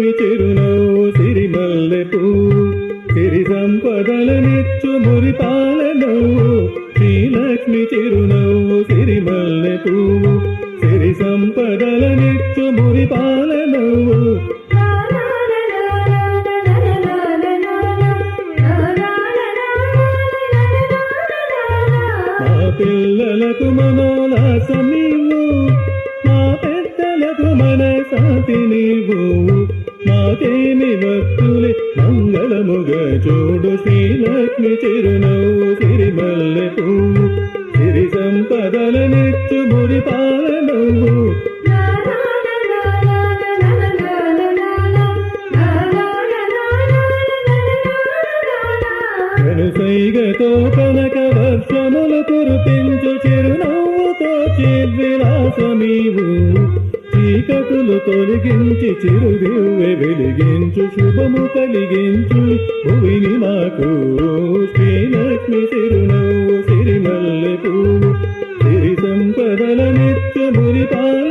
శ్రీలక్ష్మి చిరునవ్వు సిరిమల్లె పువ్వు సిరి సంపదలనిచ్చు మురిపాలనవ్వు శ్రీలక్ష్మి చిరునవ్వు సిరిమల్లె పువ్వు సిరి సంపదలనిచ్చు మురిపాలనవ్వు మా పిల్లలకు మనోల్లాసం నీవు మా పెద్దలకు మన శాంతి నీవు మాకేమి భక్తులే మంగళముగా చూడు శ్రీలక్ష్మి చిరునవ్వు సిరిమల్లె పువ్వు సిరి సంపదలనిచ్చు మురిపాలనవ్వు కనుసైగతో కనక వర్షములు కురిపించు చిరునవ్వుతో చిద్విలాసమీవు చీకటులు తొలగించి చిరుదివ్వె వెలిగించు శుభము కలిగించు భువిని మాకు శ్రీలక్ష్మి చిరునవ్వు సిరిమల్లె పువ్వు సిరి సంపదలనిచ్చు మురిపాల